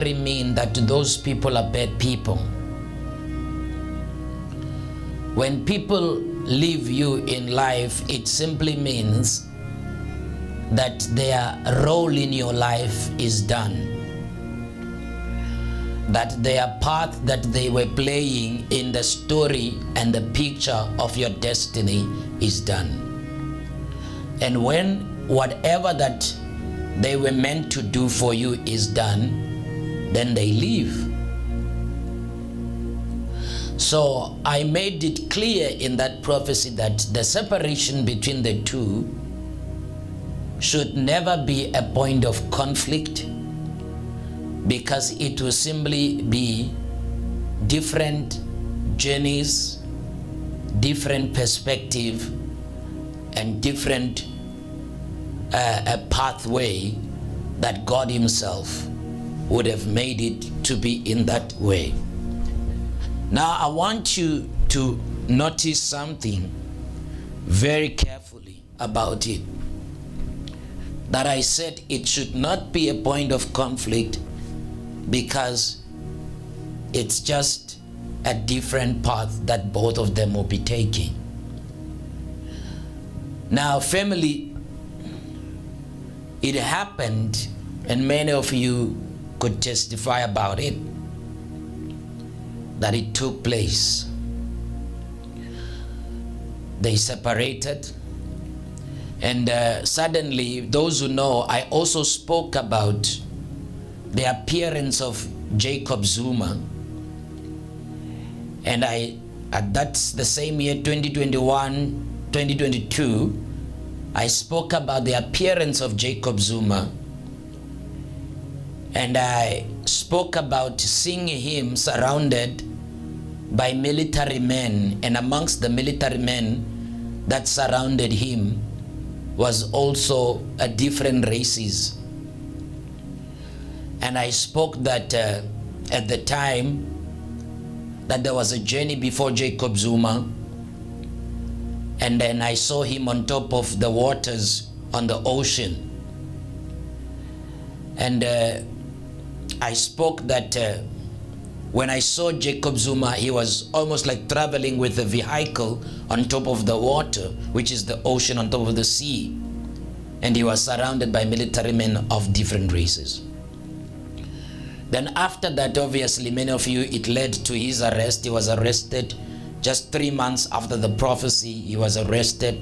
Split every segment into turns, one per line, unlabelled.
mean that those people are bad people. When people leave you in life, it simply means that their role in your life is done, that their part that they were playing in the story and the picture of your destiny is done. And when whatever that they were meant to do for you is done, then they leave. So I made it clear in that prophecy that the separation between the two should never be a point of conflict, because it will simply be different journeys, different perspective, and different a pathway that God Himself would have made it to be in that way. Now I want you to notice something very carefully about it. That I said it should not be a point of conflict, because it's just a different path that both of them will be taking. Now, family, it happened, and many of you could testify about it, that it took place. They separated, and suddenly, those who know, I also spoke about the appearance of Jacob Zuma, and that's the same year, 2021, 2022, I spoke about the appearance of Jacob Zuma, and I spoke about seeing him surrounded by military men, and amongst the military men that surrounded him was also a different races. And I spoke that at the time that there was a journey before Jacob Zuma, and then I saw him on top of the waters on the ocean. And I spoke that when I saw Jacob Zuma, he was almost like traveling with a vehicle on top of the water, which is the ocean on top of the sea. And he was surrounded by military men of different races. Then after that, obviously, many of you, it led to his arrest. He was arrested just 3 months after the prophecy. He was arrested,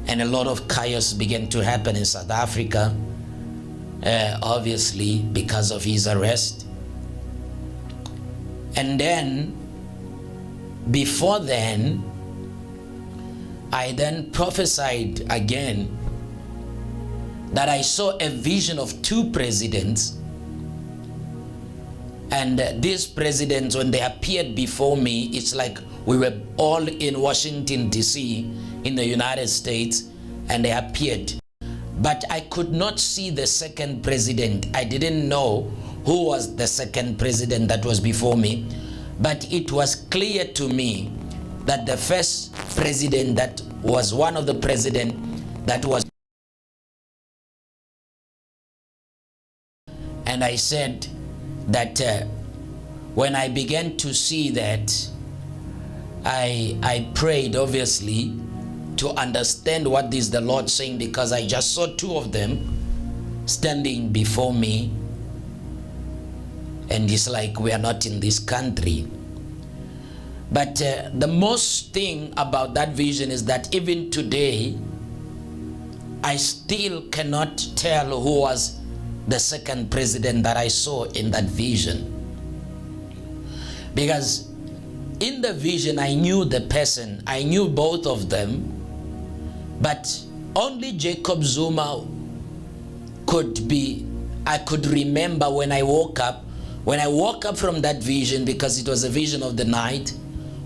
and a lot of chaos began to happen in South Africa, obviously, because of his arrest. And then, before then, I then prophesied again that I saw a vision of two presidents. And these presidents, when they appeared before me, it's like we were all in Washington, D.C., in the United States, and they appeared. But I could not see the second president. I didn't know who was the second president that was before me. But it was clear to me that the first president, that was one of the presidents that was. And I said that when I began to see that, I prayed, obviously, to understand what is the Lord saying, because I just saw two of them standing before me, and it's like we are not in this country. But the most thing about that vision is that even today, I still cannot tell who was the second president that I saw in that vision. Because in the vision, I knew the person, I knew both of them, but only Jacob Zuma could be, I could remember when I woke up from that vision, because it was a vision of the night.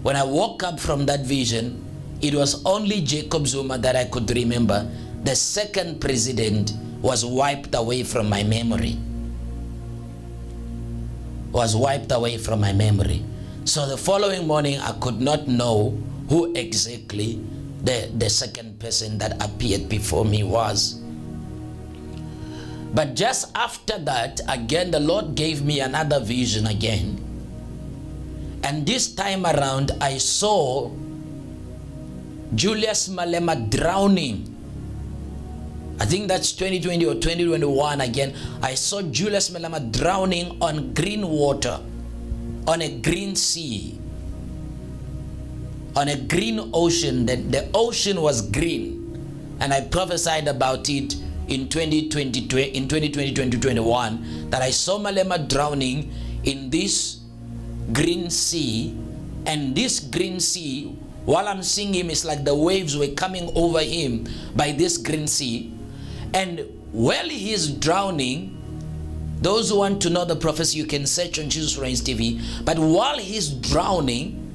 When I woke up from that vision, it was only Jacob Zuma that I could remember. The second president was wiped away from my memory. Was wiped away from my memory. So the following morning, I could not know who exactly the second person that appeared before me was. But just after that, again, the Lord gave me another vision again. And this time around, I saw Julius Malema drowning. I think that's 2020 or 2021 again. I saw Julius Malema drowning on green water, on a green sea, on a green ocean. The ocean was green. And I prophesied about it in 2020-2021, that I saw Malema drowning in this green sea. And this green sea, while I'm seeing him, it's like the waves were coming over him by this green sea. And while he's drowning, those who want to know the prophecy, you can search on Jesus Reigns TV. But while he's drowning,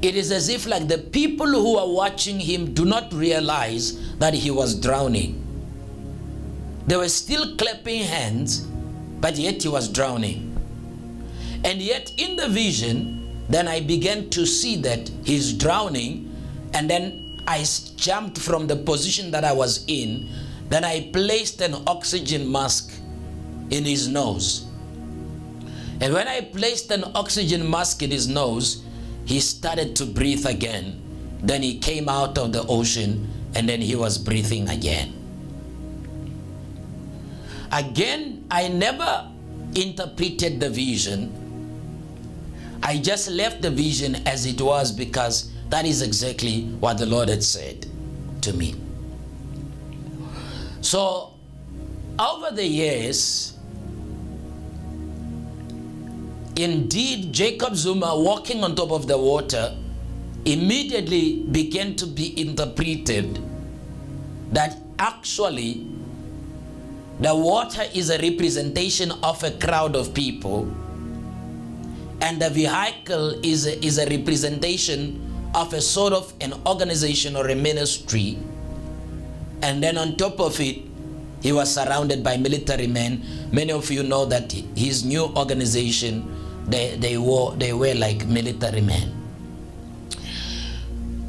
it is as if like the people who are watching him do not realize that he was drowning. They were still clapping hands, but yet he was drowning. And yet in the vision, then I began to see that he's drowning, and then I jumped from the position that I was in. Then I placed an oxygen mask in his nose. And when I placed an oxygen mask in his nose, he started to breathe again. Then he came out of the ocean, and then he was breathing again. Again, I never interpreted the vision. I just left the vision as it was, because that is exactly what the Lord had said to me. So, over the years, indeed, Jacob Zuma walking on top of the water immediately began to be interpreted that actually the water is a representation of a crowd of people, and the vehicle is a representation of a sort of an organization or a ministry. And then on top of it, he was surrounded by military men. Many of you know that his new organization, they were like military men.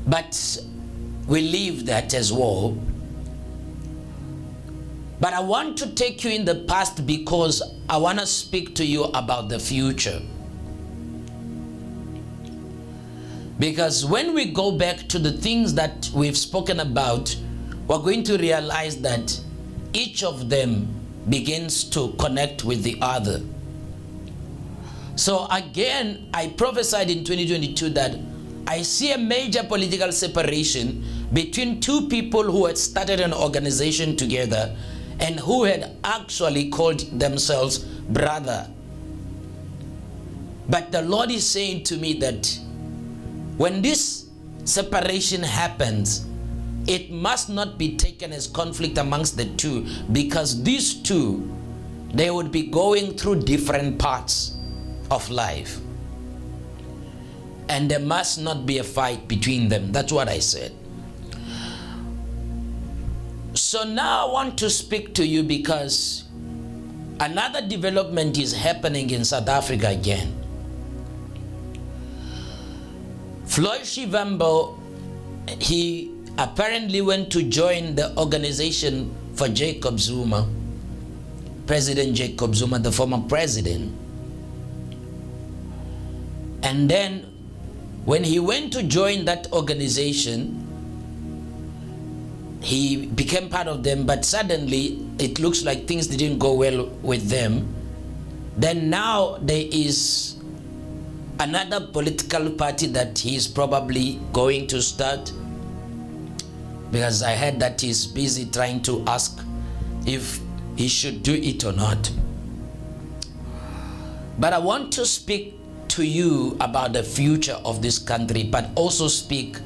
But we leave that as well. But I want to take you in the past, because I want to speak to you about the future. Because when we go back to the things that we've spoken about, we're going to realize that each of them begins to connect with the other. So again, I prophesied in 2022 that I see a major political separation between two people who had started an organization together and who had actually called themselves brother. But the Lord is saying to me that when this separation happens, it must not be taken as conflict amongst the two, because these two, they would be going through different parts of life. And there must not be a fight between them. That's what I said. So now I want to speak to you, because another development is happening in South Africa again. Floyd Shivambu, he apparently went to join the organization for Jacob Zuma, President Jacob Zuma, the former president. And then when he went to join that organization, he became part of them, but suddenly it looks like things didn't go well with them. Then now there is another political party that he's probably going to start, because I heard that he's busy trying to ask if he should do it or not. But I want to speak to you about the future of this country, but also speak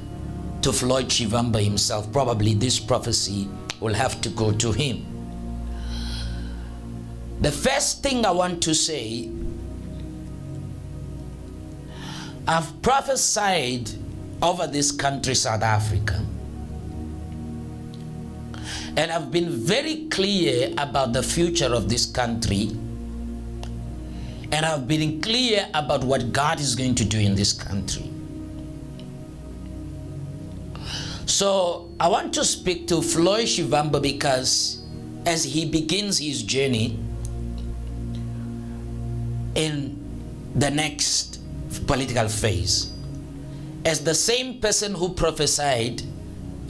to Floyd Shivambu himself. Probably this prophecy will have to go to him. The first thing I want to say, I've prophesied over this country, South Africa, and I've been very clear about the future of this country, and I've been clear about what God is going to do in this country. So I want to speak to Floyd Shivambu, because as he begins his journey in the next political phase, as the same person who prophesied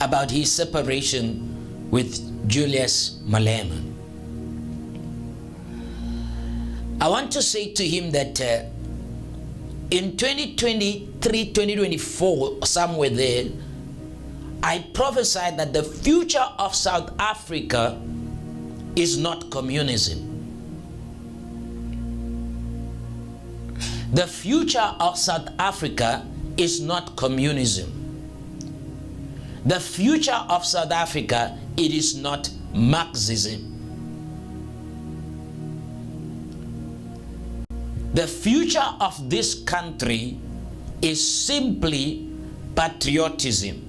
about his separation with Julius Malema. I want to say to him that in 2023, 2024, somewhere there, I prophesied that the future of South Africa is not communism. The future of South Africa is not communism. The future of South Africa, it is not Marxism. The future of this country is simply patriotism.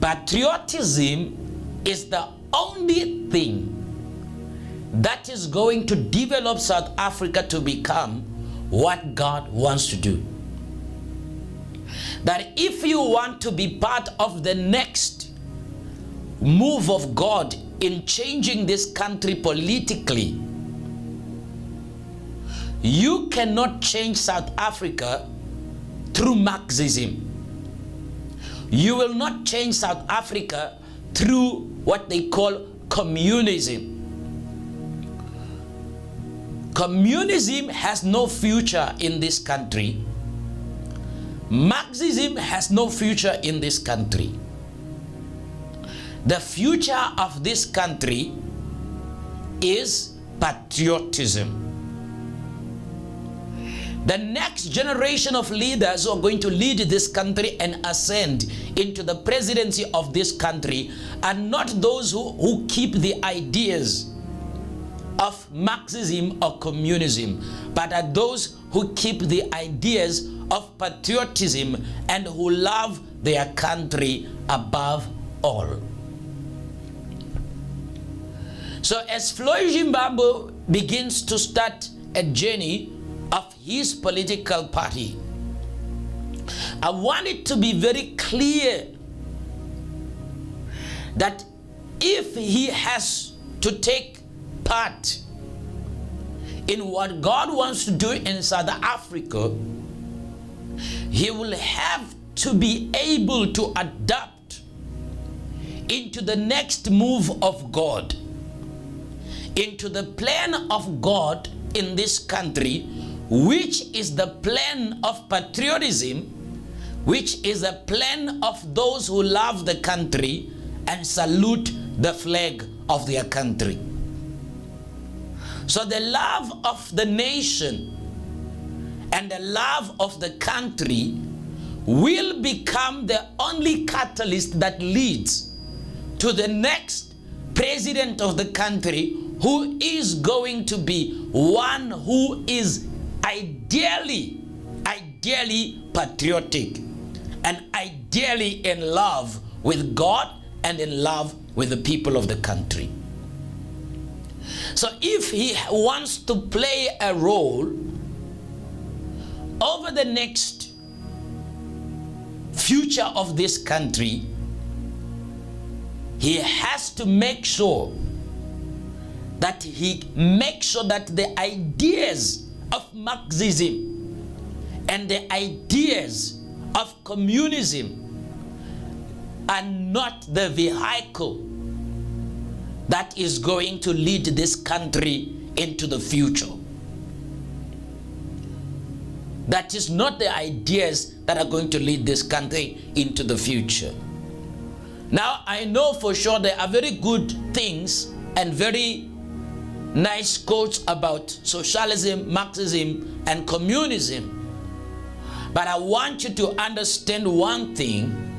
Patriotism is the only thing that is going to develop South Africa to become what God wants to do. That if you want to be part of the next move of God in changing this country politically, you cannot change South Africa through Marxism. You will not change South Africa through what they call communism. Communism has no future in this country. Marxism has no future in this country. The future of this country is patriotism. The next generation of leaders who are going to lead this country and ascend into the presidency of this country are not those who keep the ideas of Marxism or communism, but are those who keep the ideas of patriotism and who love their country above all. So as Floyd Zimbabwe begins to start a journey of his political party, I want it to be very clear that if he has to take part in what God wants to do in South Africa, he will have to be able to adapt into the next move of God, into the plan of God in this country, which is the plan of patriotism, which is a plan of those who love the country and salute the flag of their country. So the love of the nation and the love of the country will become the only catalyst that leads to the next president of the country, who is going to be one who is ideally patriotic and ideally in love with God and in love with the people of the country. So if he wants to play a role over the next future of this country, he has to make sure that the ideas of Marxism and the ideas of communism are not the vehicle that is going to lead this country into the future. That is not the ideas that are going to lead this country into the future. Now, I know for sure there are very good things and very nice quotes about socialism, Marxism, and communism. But I want you to understand one thing.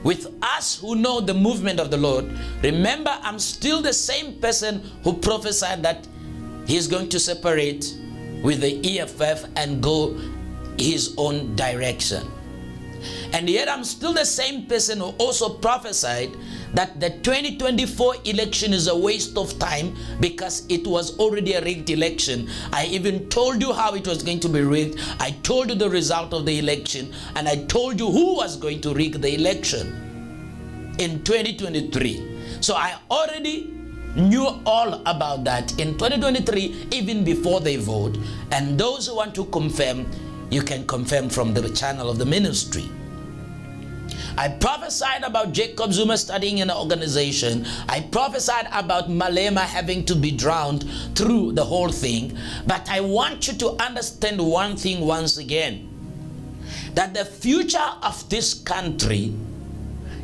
With us who know the movement of the Lord, remember, I'm still the same person who prophesied that he's going to separate with the EFF and go his own direction. And yet I'm still the same person who also prophesied that the 2024 election is a waste of time because it was already a rigged election. I even told you how it was going to be rigged. I told you the result of the election, and I told you who was going to rig the election in 2023. So I already knew all about that in 2023, even before they vote. And those who want to confirm, you can confirm from the channel of the ministry. I prophesied about Jacob Zuma studying in an organization. I prophesied about Malema having to be drowned through the whole thing. But I want you to understand one thing once again, that the future of this country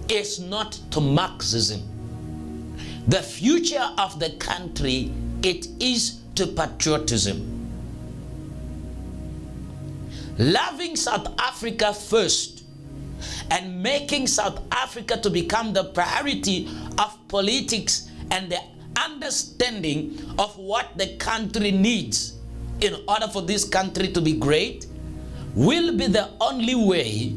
is not to Marxism. The future of the country, it is to patriotism. Loving South Africa first and making South Africa to become the priority of politics and the understanding of what the country needs in order for this country to be great will be the only way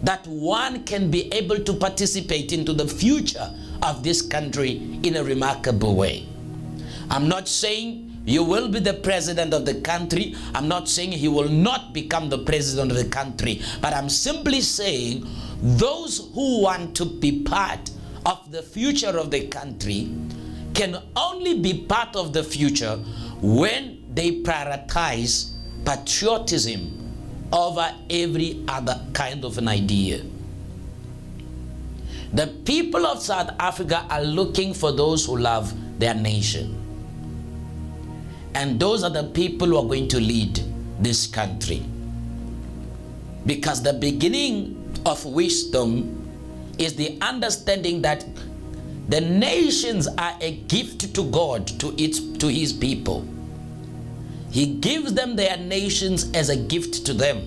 that one can be able to participate into the future of this country in a remarkable way. I'm not saying you will be the president of the country. I'm not saying he will not become the president of the country. But I'm simply saying those who want to be part of the future of the country can only be part of the future when they prioritize patriotism over every other kind of an idea. The people of South Africa are looking for those who love their nation. And those are the people who are going to lead this country. Because the beginning of wisdom is the understanding that the nations are a gift to God, to his people. He gives them their nations as a gift to them.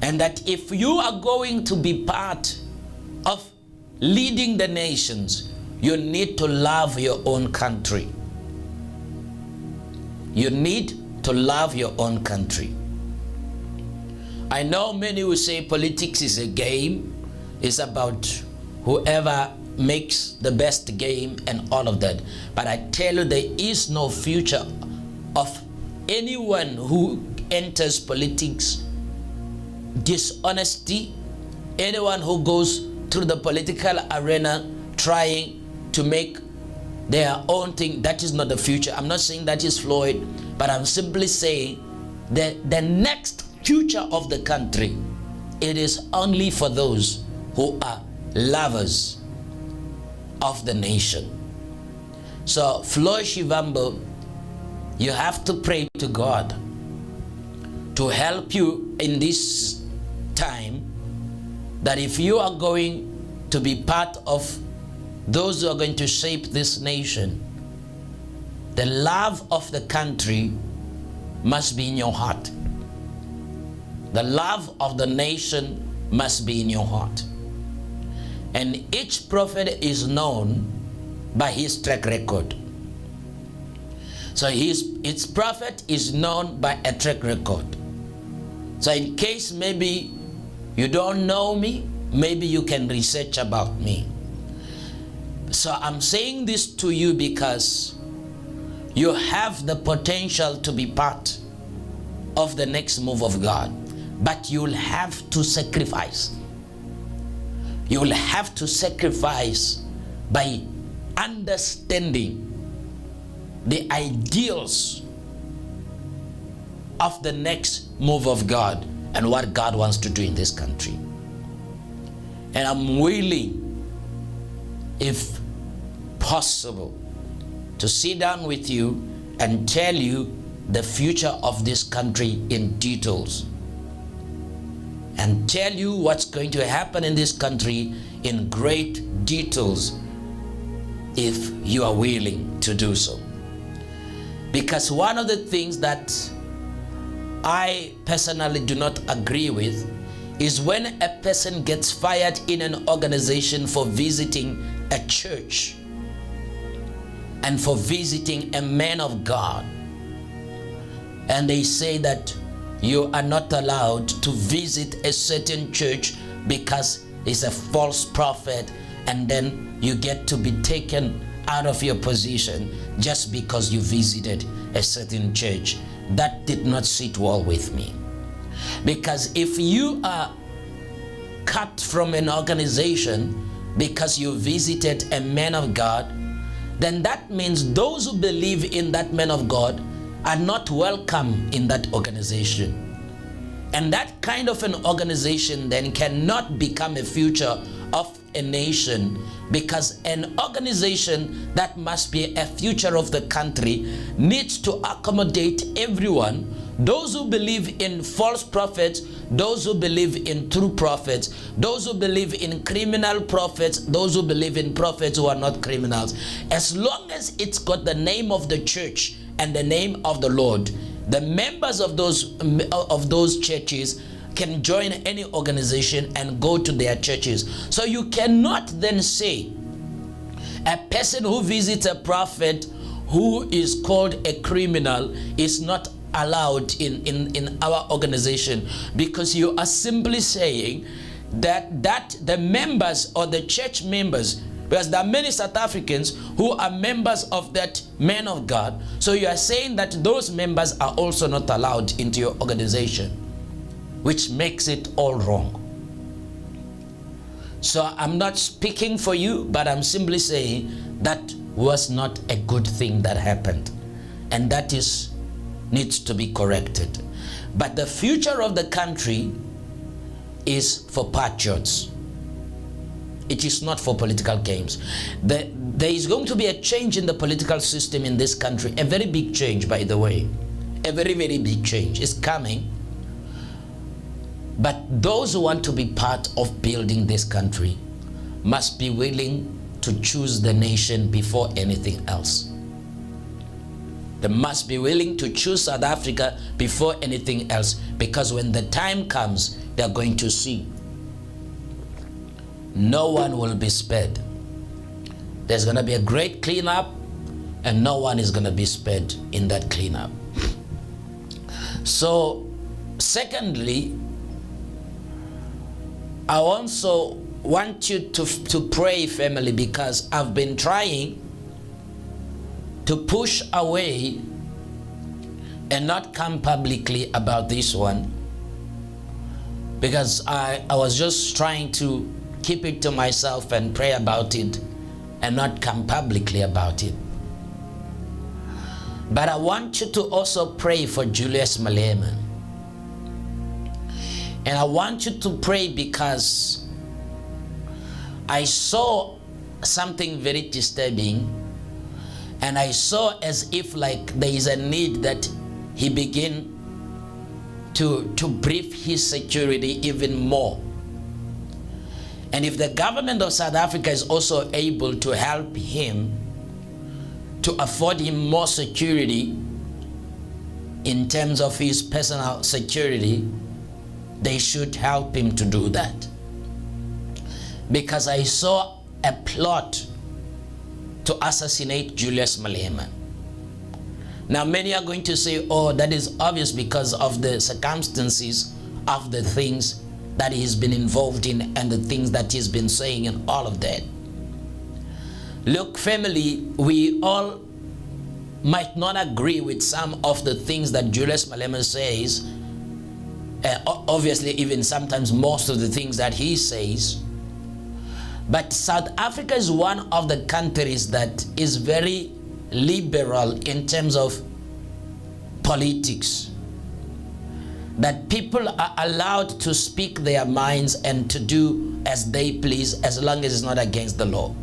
And that if you are going to be part of leading the nations, you need to love your own country. You need to love your own country. I know many will say politics is a game. It's about whoever makes the best game and all of that. But I tell you, there is no future of anyone who enters politics, dishonesty, anyone who goes through the political arena trying to make their own thing. That is not the future. I'm not saying that is Floyd, but I'm simply saying that the next future of the country, it is only for those who are lovers of the nation. So Floyd Shivambu, you have to pray to God to help you in this time, that if you are going to be part of those who are going to shape this nation, the love of the country must be in your heart. The love of the nation must be in your heart. And each prophet is known by his track record. So each prophet is known by a track record. So in case maybe you don't know me, maybe you can research about me. So I'm saying this to you because you have the potential to be part of the next move of God. But you'll have to sacrifice. You'll have to sacrifice by understanding the ideals of the next move of God and what God wants to do in this country. And I'm willing, if possible, to sit down with you and tell you the future of this country in details, and tell you what's going to happen in this country in great details, if you are willing to do so. Because one of the things that I personally do not agree with is when a person gets fired in an organization for visiting a church and for visiting a man of God, and they say that you are not allowed to visit a certain church because it's a false prophet, and then you get to be taken out of your position just because you visited a certain church. That did not sit well with me. Because if you are cut from an organization because you visited a man of God, then that means those who believe in that man of God are not welcome in that organization. And that kind of an organization then cannot become a future of a nation, because an organization that must be a future of the country needs to accommodate everyone, those who believe in false prophets, those who believe in true prophets, those who believe in criminal prophets, those who believe in prophets who are not criminals. As long as it's got the name of the church and the name of the Lord, the members of those churches can join any organization and go to their churches. So you cannot then say a person who visits a prophet who is called a criminal is not allowed in our organization, because you are simply saying that the members or the church members, because there are many South Africans who are members of that man of God, so you are saying that those members are also not allowed into your organization, which makes it all wrong. So I'm not speaking for you, but I'm simply saying that was not a good thing that happened, and that needs to be corrected. But the future of the country is for patriots. It is not for political games. There is going to be a change in the political system in this country, a very big change, by the way. A very, very big change is coming. But those who want to be part of building this country must be willing to choose the nation before anything else. They must be willing to choose South Africa before anything else, because when the time comes, they are going to see no one will be spared. There's going to be a great cleanup, and no one is going to be spared in that cleanup. So, secondly, I also want you to pray, family, because I've been trying to push away and not come publicly about this one, because I was just trying to keep it to myself and pray about it and not come publicly about it. But I want you to also pray for Julius Malema. And I want you to pray because I saw something very disturbing, and I saw as if like there is a need that he begin to brief his security even more. And if the government of South Africa is also able to help him, to afford him more security in terms of his personal security, they should help him to do that. Because I saw a plot to assassinate Julius Malema. Now many are going to say, oh, that is obvious because of the circumstances of the things that he's been involved in and the things that he's been saying and all of that. Look, family, we all might not agree with some of the things that Julius Malema says. Obviously, even sometimes most of the things that he says. But South Africa is one of the countries that is very liberal in terms of politics. That people are allowed to speak their minds and to do as they please, as long as it's not against the law.